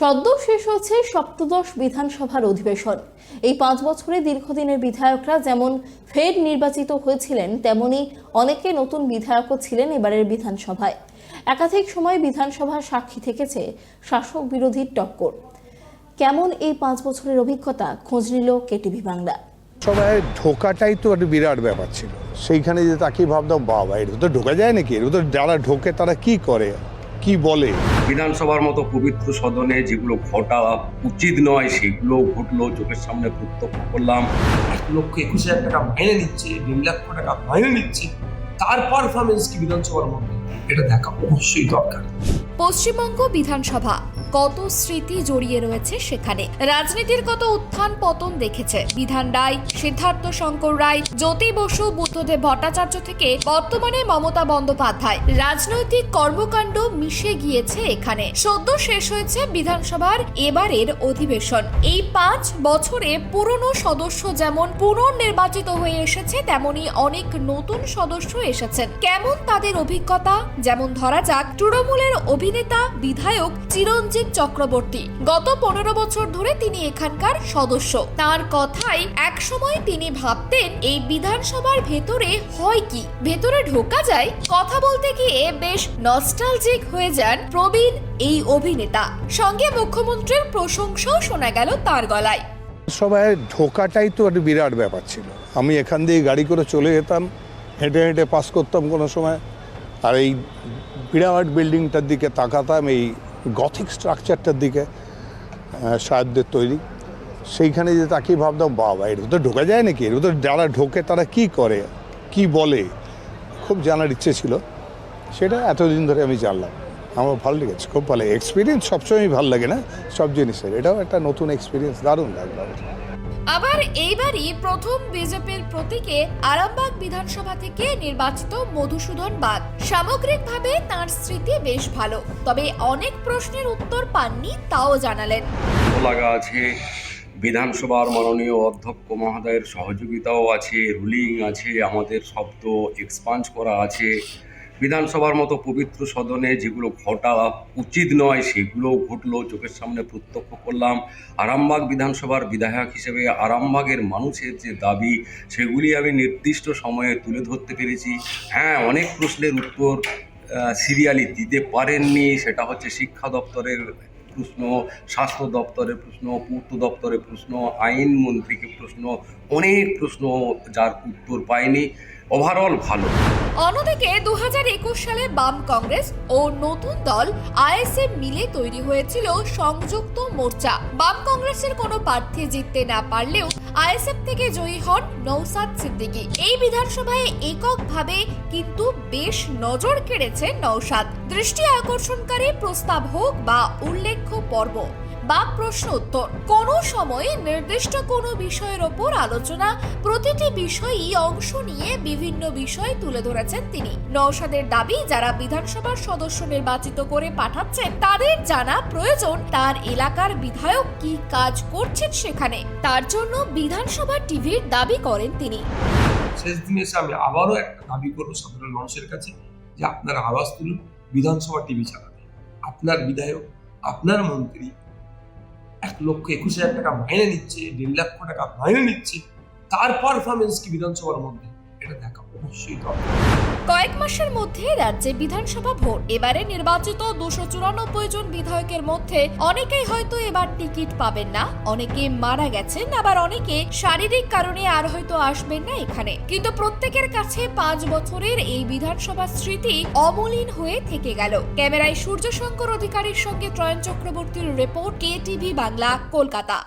সদ্য শেষ হচ্ছে সপ্তদশ বিধানসভার অধিবেশন। এই 5 বছরে দীর্ঘদিনের বিধায়করা যেমন ফের নির্বাচিত হয়েছিলেন, তেমনি অনেকে নতুন বিধায়কও ছিলেন এবারের বিধানসভায়। একাধিক সময় বিধানসভার সাক্ষী থেকেছে শাসক বিরোধীর টক্কর। কেমন এই 5 বছরের অভিজ্ঞতা, খোঁজ নিল কেটিভি বাংলা। সবাই ঢোকাটাই তো একটা বিরাট ব্যাপার ছিল। সেইখানে যে তাকে ভাবতাম, বাবা এর তো ঢোকা যায় নাকি, এর তো যারা ঢোকে তারা কি করে, কি বলে। বিধানসভার মতো পবিত্র সদনে যেগুলো ঘটা উচিত নয় সেগুলো ঘটলো, চোখের সামনে প্রত্যক্ষ করলাম। 1,21,000 টাকা মাইনে নিচ্ছে, 1.5 লক্ষ টাকা মাইনে নিচ্ছে, তার পারফরমেন্স কি বিধানসভার মধ্যে, এটা দেখা অবশ্যই দরকার। পশ্চিমবঙ্গ বিধানসভা কত স্মৃতি জড়িয়ে রয়েছে সেখানে। রাজনীতির কত উত্থান পতন দেখেছে বিধান রায়, সিদ্ধার্থ শঙ্কর রায়, জ্যোতি বসু, বুদ্ধদেব ভট্টাচার্য থেকে বর্তমানে মমতা বন্দ্যোপাধ্যায়। রাজনৈতিক কর্মকাণ্ড মিশে গিয়েছে এখানে। সদ্য শেষ হয়েছে বিধানসভার এবারের অধিবেশন। এই 5 বছরে পুরনো সদস্য যেমন পুনর্নির্বাচিত হয়ে এসেছে, তেমনি অনেক নতুন সদস্য এসেছেন। কেমন তাদের অভিজ্ঞতা? যেমন ধরা যাক তৃণমূলের অভিনেতা বিধায়ক চিরঞ্জিত চক্রবর্তী। গত 15 বছর ধরে তিনি এখানকার সদস্য। তার কথাই একসময় তিনি ভাবতেন এই বিধানসভার ভেতরে হয় কি, ভেতরে ঢোকা যায়। কথা বলতে গিয়ে বেশ নস্টালজিক হয়ে যান প্রবীণ এই অভিনেতা। সঙ্গে মুখ্যমন্ত্রীর প্রশংসাও শোনা গেল তার গলায়। সবাই ঢোকাটাই তো একটা বিরাট ব্যাপার ছিল। আমি এখান দিয়ে গাড়ি করে চলে যেতাম, হেঁটে হেঁটে পাস করতাম কোনো সময়, আর এই বিরাট বিল্ডিংটার দিকে তাকাতাম, এই গথিক স্ট্রাকচারটার দিকে, সাহায্যের তৈরি। সেইখানে যে তাকে ভাবতাম, বাবা এর তো ঢোকা যায় নাকি, এর তো যারা ঢোকে তারা কি করে, কি বলে, খুব জানার ইচ্ছে ছিল। সেটা এতদিন ধরে আমি জানলাম। আমার ভালো লেগেছে, খুব ভালো এক্সপিরিয়েন্স। সবসময় ভালো লাগে না সব জিনিসের, এটাও একটা নতুন এক্সপিরিয়েন্স, দারুণ লাগলো। আবার এইবারই প্রথম বিজেপির প্রতীকে আরামবাগ বিধানসভা থেকে নির্বাচিত মধুসূদন বাগ। সামগ্রিকভাবে তার স্মৃতি বেশ ভালো, তবে অনেক প্রশ্নের উত্তর পাননি, তাও জানালেন। লাগা আছে, বিধানসভার মাননীয় অধ্যক্ষ মহোদয়ের সহযোগিতাও আছে, রুলিং আছে, আমাদের শব্দ এক্সপাঞ্জ করা আছে। বিধানসভার মতো পবিত্র সদনে যেগুলো ঘটা উচিত নয় সেগুলো ঘটলো, চোখের সামনে প্রত্যক্ষ করলাম। আরামবাগ বিধানসভার বিধায়ক হিসেবে আরামবাগের মানুষের যে দাবি সেগুলি আমি নির্দিষ্ট সময়ে তুলে ধরতে পেরেছি। হ্যাঁ, অনেক প্রশ্নের উত্তর সিরিয়ালি দিতে পারেননি, সেটা হচ্ছে শিক্ষা দপ্তরের প্রশ্ন, স্বাস্থ্য দপ্তরের প্রশ্ন, পূর্ত দপ্তরের প্রশ্ন, আইন মন্ত্রীকে প্রশ্ন, অনেক প্রশ্ন যার উত্তর পায়নি। ওভারঅল ভালো। অন্যদিকে 2021 সালে বাম কংগ্রেস ও নতুন দল আইএসএফ মিলে তৈরি হয়েছিল সংযুক্ত মোর্চা। বাম কংগ্রেসের কোনো প্রার্থী জিততে না পারলেও আইএসএফ থেকে জয়ী হন নওশাদ সিদ্দিকী। এই বিধানসভায় এককভাবে কিন্তু বেশ নজর কেড়েছে নওশাদ। দৃষ্টি আকর্ষণকারী প্রস্তাব হোক বা উল্লেখ্য পর্ব বা প্রশ্ন উত্তর, কোনো সময়ে নির্দিষ্ট কোনো বিষয়ের ওপর আলোচনা, প্রতিটি বিষয়ই অংশ নিয়ে বিভিন্ন বিষয় তুলে ধরেছেন তিনি। নওশাদের দাবি, যারা বিধানসভার সদস্য নির্বাচিত করে পাঠাচ্ছেন তাদের জানা প্রয়োজন তার এলাকার বিধায়ক কি কাজ করছেন সেখানে। তার জন্য বিধানসভা টিভির দাবি করেন তিনি। শেষ দিনে এসে আমি আবারও একটা দাবি করবো সাধারণ মানুষের কাছে, যে আপনারা আওয়াজ তুলুন, বিধানসভা টিভি চালাতে। আপনার বিধায়ক, আপনার মন্ত্রী 1,21,000 টাকা মাইনে নিচ্ছে, 1.5 লক্ষ টাকা মাইনে নিচ্ছে, তার পারফরমেন্স কি বিধানসভার মধ্যে, এটা দেখা অবশ্যই দরকার। কয়েক মাসের মধ্যে রাজ্যে বিধানসভা ভোট। এবারে নির্বাচিত 294 জন বিধায়কের মধ্যে অনেকেই হয়তো এবার টিকিট পাবেন না, অনেকে মারা গেছেন, আবার অনেকে শারীরিক কারণে আর হয়তো আসবেন না এখানে। কিন্তু প্রত্যেকের কাছে 5 বছরের এই বিধানসভা স্মৃতি অমলিন হয়ে থেকে গেল। ক্যামেরায় সূর্য শঙ্কর অধিকারীর সঙ্গে ত্রয়ন চক্রবর্তীর রিপোর্ট, কেটিভি বাংলা, কলকাতা।